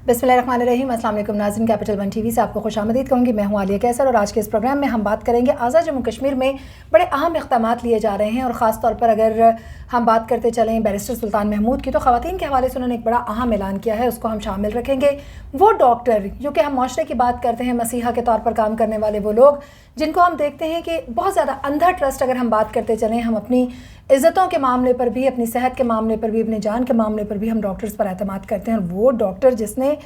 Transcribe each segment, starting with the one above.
बिस्मिल्लाहिर्रहमानिर्रहीम। अस्सलाम वालेकुम नाज़रीन, कैपिटल वन टीवी से आपको खुशामदीद कहूँगी। मैं हूँ आलिया कैसर और आज के इस प्रोग्राम में हम बात करेंगे आज़ाद जम्मू कश्मीर में बड़े अहम इक़दामात लिए जा रहे हैं और ख़ास तौर पर अगर हम बात करते चलें बैरिस्टर सुल्तान महमूद की, तो ख़वातीन के हवाले से उन्होंने एक बड़ा अहम ऐलान किया है, उसको हम शामिल रखेंगे। वो डॉक्टर, क्योंकि हम माशरे की बात करते हैं, मसीहा के तौर पर काम करने वाले वो लोग जिनको हम देखते हैं कि बहुत ज़्यादा अंधा ट्रस्ट अगर हम बात करते चलें, हम अपनी इज़्ज़तों के मामले पर भी, अपनी सेहत के मामले पर भी, अपनी जान के मामले पर भी हम डॉक्टर्स पर एतमाद करते हैं। और वो डॉक्टर जिसने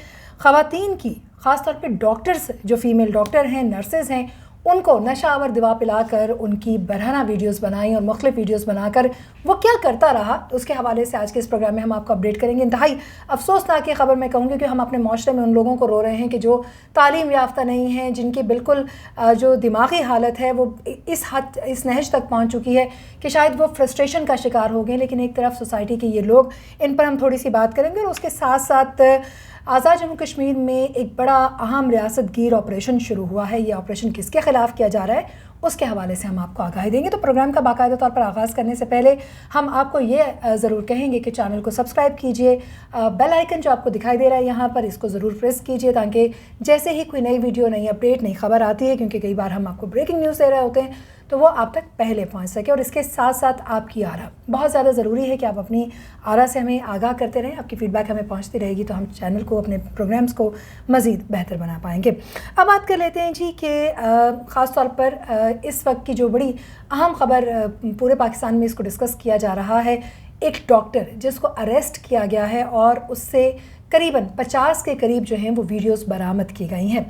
ख़वातीन की, ख़ास तौर पे डॉक्टर्स जो फ़ीमेल डॉक्टर हैं, नर्सेज़ हैं, उनको नशावर दवा पिलाकर उनकी बरहना वीडियोस बनाई और मुख्तलिफ वीडियोस बनाकर वो क्या करता रहा, उसके हवाले से आज के इस प्रोग्राम में हम आपको अपडेट करेंगे। इंतहाई अफसोसनाक ये खबर मैं कहूँगी कि हम अपने माशरे में उन लोगों को रो रहे हैं कि जो तालीम याफ्ता नहीं हैं, जिनकी बिल्कुल जो दिमागी हालत है वो इस नहज तक पहुँच चुकी है कि शायद वो फ्रस्ट्रेशन का शिकार हो गए। लेकिन एक तरफ सोसाइटी के ये लोग, इन पर हम थोड़ी सी बात करेंगे। और उसके साथ साथ आज़ाद जम्मू कश्मीर में एक बड़ा अहम रियासत गिर ऑपरेशन शुरू हुआ है। ये ऑपरेशन किसके ख़िलाफ़ किया जा रहा है, उसके हवाले से हम आपको आगाही देंगे। तो प्रोग्राम का बाकायदा तौर पर आगाज़ करने से पहले हम आपको ये ज़रूर कहेंगे कि चैनल को सब्सक्राइब कीजिए, बेल आइकन जो आपको दिखाई दे रहा है यहाँ पर, इसको ज़रूर प्रेस कीजिए ताकि जैसे ही कोई नई वीडियो, नई अपडेट, नई खबर आती है, क्योंकि कई बार हम आपको ब्रेकिंग न्यूज़ दे रहे होते हैं, तो वो आप तक पहले पहुंच सके। और इसके साथ साथ आपकी आरा बहुत ज़्यादा ज़रूरी है कि आप अपनी आरा से हमें आगाह करते रहें। आपकी फ़ीडबैक हमें पहुंचती रहेगी तो हम चैनल को, अपने प्रोग्राम्स को मज़ीद बेहतर बना पाएंगे। अब बात कर लेते हैं जी कि ख़ास तौर पर इस वक्त की जो बड़ी अहम ख़बर पूरे पाकिस्तान में इसको डिस्कस किया जा रहा है, एक डॉक्टर जिसको अरेस्ट किया गया है और उससे करीबन 50 के करीब जो हैं वो वीडियोस बरामद की गई हैं।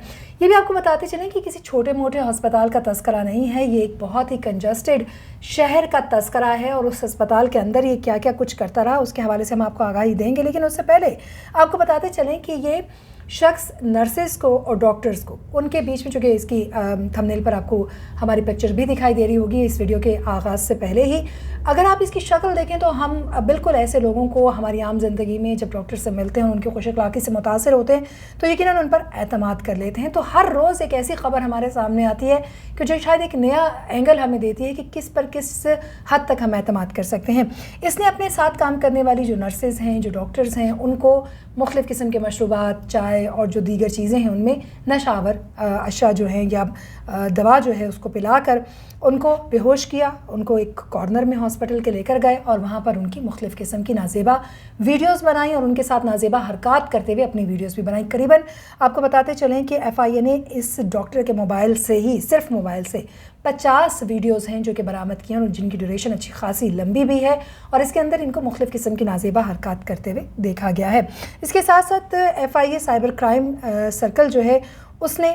ये भी आपको बताते चलें कि किसी छोटे मोटे अस्पताल का तस्करा नहीं है, ये एक बहुत ही कंजस्टेड शहर का तस्करा है। और उस अस्पताल के अंदर ये क्या क्या कुछ करता रहा, उसके हवाले से हम आपको आगाही देंगे। लेकिन उससे पहले आपको बताते चलें कि ये शख्स नर्सेज़ को और डॉक्टर्स को, उनके बीच में, चूँकि इसकी थंबनेल पर आपको हमारी पिक्चर भी दिखाई दे रही होगी इस वीडियो के आगाज़ से पहले ही, अगर आप इसकी शक्ल देखें तो हम बिल्कुल ऐसे लोगों को हमारी आम ज़िंदगी में जब डॉक्टर से मिलते हैं और उनके खुश अखलाक़ी से मुतासिर होते हैं तो यकीनन उन पर एतमाद कर लेते हैं। तो हर रोज़ एक ऐसी ख़बर हमारे सामने आती है कि जो शायद एक नया एंगल हमें देती है कि किस पर किस हद तक हम एतमाद कर सकते हैं। इसने अपने साथ काम करने वाली जो नर्सेज़ हैं, जो डॉक्टर्स हैं, उनको मुख्तलिफ़ किस्म के मशरूबात, चाय और जो दीगर चीज़ें हैं उनमें नशावर अशा जो हैं या दवा जो है उसको पिलाकर उनको बेहोश किया, उनको एक कॉर्नर में हॉस्पिटल के लेकर गए और वहाँ पर उनकी मुख्तलिफ़ किस्म की नाजेबा वीडियोस बनाई और उनके साथ नाजेबा हरकत करते हुए अपनी वीडियोस भी बनाई। करीबन आपको बताते चलें कि FIA ने इस डॉक्टर के मोबाइल से ही, सिर्फ मोबाइल से 50 वीडियोस हैं जो कि बरामद किए हैं और जिनकी ड्यूरेशन अच्छी खासी लंबी भी है और इसके अंदर इनको मुख्तलिफ़ किस्म की नाजेबा हरकत करते हुए देखा गया है। इसके साथ साथ FIA साइबर क्राइम सर्कल जो है उसने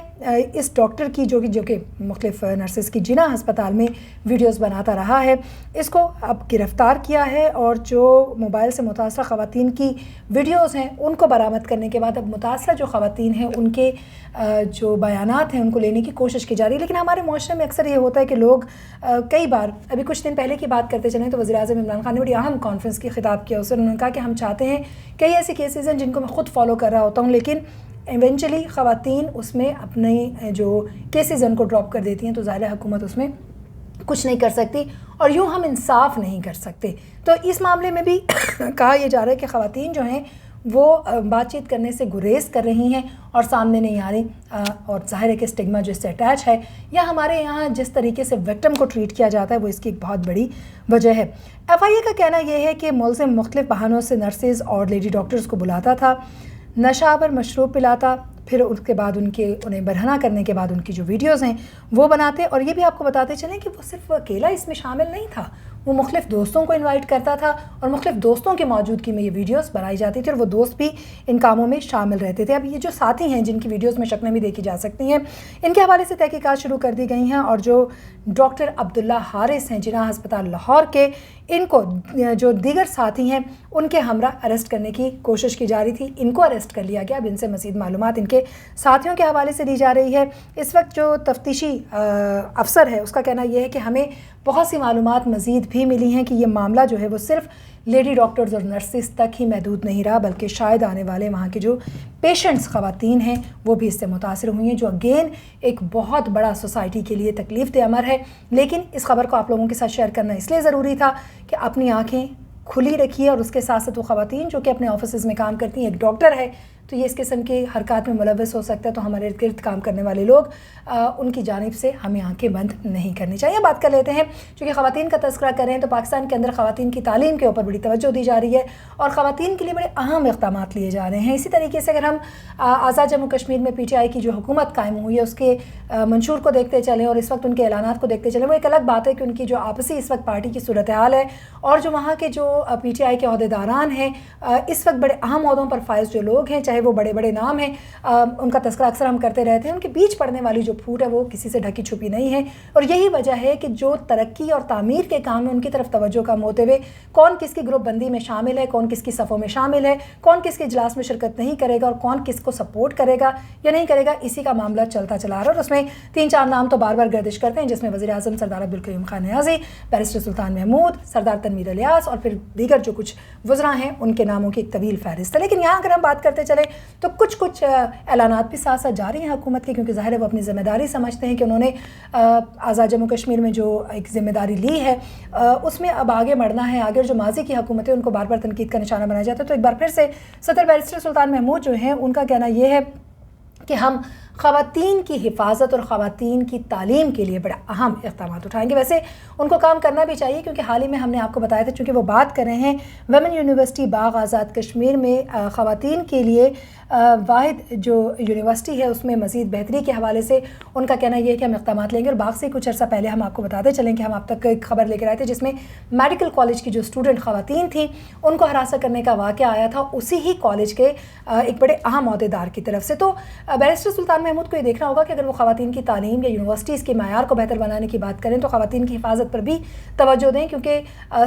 इस डॉक्टर की, जो कि मुख्तलिफ़ नर्सेज़ की जिना अस्पताल में वीडियोस बनाता रहा है, इसको अब गिरफ़्तार किया है। और जो मोबाइल से मुतासरा ख़वातीन की वीडियोस हैं उनको बरामद करने के बाद अब मुतासरा जो ख़वातीन हैं उनके जो बयानात हैं उनको लेने की कोशिश की जा रही है। लेकिन हमारे माशरे में अक्सर ये होता है कि लोग कई बार, अभी कुछ दिन पहले की बात करते चलें तो वज़ीर-ए-आज़म इमरान खान ने बड़ी अहम कॉन्फ्रेंस की खिताब किया। उससे उन्होंने कहा कि हम चाहते हैं, कई ऐसे केसेस हैं जिनको मैं ख़ुद फॉलो कर रहा होता हूँ, लेकिन इवेंचुअली ख़वातीन उसमें अपने जो केसेस उनको ड्रॉप कर देती हैं, तो ज़ाहिर है हुकूमत उसमें कुछ नहीं कर सकती और यूँ हम इंसाफ नहीं कर सकते। तो इस मामले में भी कहा यह जा रहा है कि ख़वातीन जो हैं वो बातचीत करने से गुरेज कर रही हैं और सामने नहीं आ रही। और ज़ाहिर है कि स्टिग्मा जो इससे अटैच है, या हमारे यहाँ जिस तरीके से विक्टिम को ट्रीट किया जाता है, वो इसकी एक बहुत बड़ी वजह है। FIA का कहना यह है कि मुलज़िम मुख्तलिफ़ बहानों से नर्सेज़ और लेडी डॉक्टर्स को बुलाता था, नशावर मशरूब पिलाता, फिर उसके बाद उन्हें बरहना करने के बाद उनकी जो वीडियोस हैं वो बनाते। और ये भी आपको बताते चलें कि वो सिर्फ अकेला इसमें शामिल नहीं था, वो मुख्तलिफ़ दोस्तों को इनवाइट करता था और मुख्तलिफ़ दोस्तों की मौजूदगी में ये वीडियोस बनाई जाती थी और वो दोस्त भी इन कामों में शामिल रहते थे। अब ये जो साथी हैं जिनकी वीडियोस में शक्लें भी देखी जा सकती हैं, इनके हवाले से तहकीकात शुरू कर दी गई हैं। और जो डॉक्टर अब्दुल्ला हारिस हैं जिना अस्पताल लाहौर के, इनको जो दीगर साथी हैं उनके हमरा अरेस्ट करने की कोशिश की जा रही थी। इनको अरेस्ट कर लिया गया। अब इनसे मज़ीद मालूमात इनके साथियों के हवाले से दी जा रही है। इस वक्त जो तफ्तीशी अफसर है उसका कहना यह है कि हमें बहुत सी मालूमात मज़ीद भी मिली हैं कि ये मामला जो है वो सिर्फ लेडी डॉक्टर्स और नर्सेस तक ही महदूद नहीं रहा, बल्कि शायद आने वाले वहाँ के जो पेशेंट्स ख़वातीन हैं वो भी इससे मुतासिर हुई हैं, जो अगेन एक बहुत बड़ा सोसाइटी के लिए तकलीफ़ दे अमर है। लेकिन इस खबर को आप लोगों के साथ शेयर करना इसलिए ज़रूरी था कि अपनी आँखें खुली रखिए और उसके साथ साथ वो ख़वातीन जो कि अपने ऑफिस में काम करती हैं, एक डॉक्टर है تو یہ اس قسم کی حرکات میں ملوث ہو سکتا ہے. تو ہمارے ارد گرد کام کرنے والے لوگ ان کی جانب سے ہمیں آنکھیں بند نہیں کرنی چاہیے. بات کر لیتے ہیں چونکہ خواتین کا تذکرہ کریں تو پاکستان کے اندر خواتین کی تعلیم کے اوپر بڑی توجہ دی جا رہی ہے اور خواتین کے لیے بڑے اہم اقدامات لیے جا رہے ہیں. اسی طریقے سے اگر ہم آزاد جموں کشمیر میں PTI کی جو حکومت قائم ہوئی ہے اس کے منشور کو دیکھتے چلیں اور اس وقت ان کے اعلانات کو دیکھتے چلیں, وہ ایک الگ بات ہے کہ ان کی جو آپسی اس وقت پارٹی کی صورتحال ہے اور جو وہاں کے جو PTI کے عہدیداران ہیں اس وقت بڑے اہم عہدوں پر فائز جو لوگ ہیں, چاہے وہ بڑے بڑے نام ہیں, ان کا تذکرہ اکثر ہم کرتے رہتے ہیں, ان کے بیچ پڑنے والی جو پھوٹ ہے وہ کسی سے ڈھکی چھپی نہیں ہے. اور یہی وجہ ہے کہ جو ترقی اور تعمیر کے کام ہیں ان کی طرف توجہ کم ہوتے ہوئے کون کس کی گروپ بندی میں شامل ہے, کون کس کی صفوں میں شامل ہے, کون کس کے اجلاس میں شرکت نہیں کرے گا اور کون کس کو سپورٹ کرے گا یا نہیں کرے گا, اسی کا معاملہ چلتا چلا رہا ہے. اور اس میں 3-4 نام تو بار بار گردش کرتے ہیں, جس میں وزیر اعظم سردار عبدالقیوم خان نیازی, بیرسٹر سلطان محمود, سردار تنویر الیاس اور پھر دیگر جو کچھ وزراء ہیں ان کے ناموں کی ایک طویل فہرست ہے. لیکن یہاں اگر ہم بات کرتے چلیں تو کچھ اعلانات بھی ساتھ ساتھ جاری ہیں حکومت کے, کیونکہ ظاہر ہے وہ اپنی ذمہ داری سمجھتے ہیں کہ انہوں نے آزاد جموں کشمیر میں جو ایک ذمہ داری لی ہے اس میں اب آگے بڑھنا ہے. آگے جو ماضی کی حکومتیں ان کو بار بار تنقید کا نشانہ بنایا جاتا ہے. تو ایک بار پھر سے صدر بیرسٹر سلطان محمود جو ہیں ان کا کہنا یہ ہے کہ ہم خواتین کی حفاظت اور خواتین کی تعلیم کے لیے بڑا اہم اقدامات اٹھائیں گے. ویسے ان کو کام کرنا بھی چاہیے کیونکہ حال ہی میں ہم نے آپ کو بتایا تھا, چونکہ وہ بات کر رہے ہیں ویمن یونیورسٹی باغ آزاد کشمیر میں خواتین کے لیے واحد جو یونیورسٹی ہے اس میں مزید بہتری کے حوالے سے ان کا کہنا یہ ہے کہ ہم اقدامات لیں گے. اور باغ سے کچھ عرصہ پہلے ہم آپ کو بتاتے چلیں کہ ہم آپ تک ایک خبر لے کر آئے تھے جس میں میڈیکل کالج کی جو اسٹوڈنٹ خواتین تھیں ان کو ہراساں کرنے کا واقعہ آیا تھا اسی ہی کالج کے ایک بڑے اہم عہدیدار کی طرف سے. تو بیرسٹر سلطان محمود کو یہ دیکھنا ہوگا کہ اگر وہ خواتین کی تعلیم یا یونیورسٹیز کے معیار کو بہتر بنانے کی بات کریں تو خواتین کی حفاظت پر بھی توجہ دیں, کیونکہ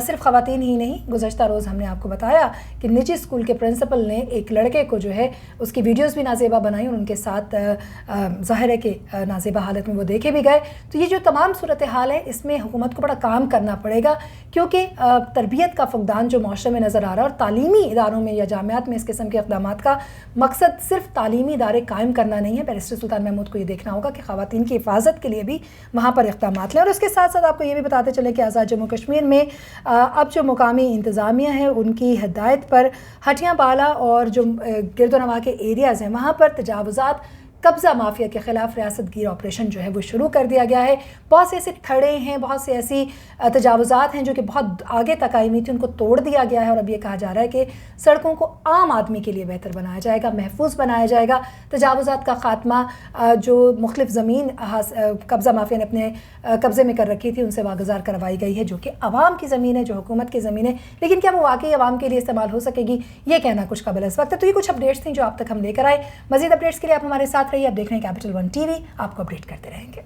صرف خواتین ہی نہیں, گزشتہ روز ہم نے آپ کو بتایا کہ نجی اسکول کے پرنسپل نے ایک لڑکے کو جو ہے اس کی ویڈیوز بھی نازیبا بنائی اور ان کے ساتھ ظاہر ہے کہ نازیبا حالت میں وہ دیکھے بھی گئے. تو یہ جو تمام صورتحال ہے اس میں حکومت کو بڑا کام کرنا پڑے گا, کیونکہ تربیت کا فقدان جو معاشرے میں نظر آ رہا ہے اور تعلیمی اداروں میں یا جامعات میں اس قسم کے اقدامات کا مقصد صرف تعلیمی ادارے قائم کرنا نہیں ہے. بیرسٹر سلطان محمود کو یہ دیکھنا ہوگا کہ خواتین کی حفاظت کے لیے بھی وہاں پر اقدامات لیں. اور اس کے ساتھ ساتھ آپ کو یہ بھی بتاتے چلیں کہ آزاد جموں کشمیر میں اب جو مقامی انتظامیہ ہے ان کی ہدایت پر ہٹیاں بالا اور جو گرد و نواح کے ایریاز ہیں وہاں پر تجاوزات قبضہ مافیا کے خلاف ریاست گیر آپریشن جو ہے وہ شروع کر دیا گیا ہے. بہت سے ایسے تھڑے ہیں, بہت سے ایسی تجاوزات ہیں جو کہ بہت آگے تک آئی ہوئی تھی, ان کو توڑ دیا گیا ہے اور اب یہ کہا جا رہا ہے کہ سڑکوں کو عام آدمی کے لیے بہتر بنایا جائے گا, محفوظ بنایا جائے گا. تجاوزات کا خاتمہ, جو مختلف زمین قبضہ مافیا نے اپنے قبضے میں کر رکھی تھی ان سے واگزار کروائی گئی ہے, جو کہ عوام کی زمین ہے, جو حکومت کی زمین ہے, لیکن کیا وہ واقعی عوام کے لیے استعمال ہو سکے گی یہ کہنا کچھ قابل اس وقت ہے. تو یہ کچھ اپڈیٹس تھیں جو آپ تک ہم لے کر آئے. مزید اپڈیٹس کے لیے آپ ہمارے ساتھ رہیے. آپ دیکھ رہے ہیں کیپٹل ون ٹی وی, آپ کو اپڈیٹ کرتے رہیں گے.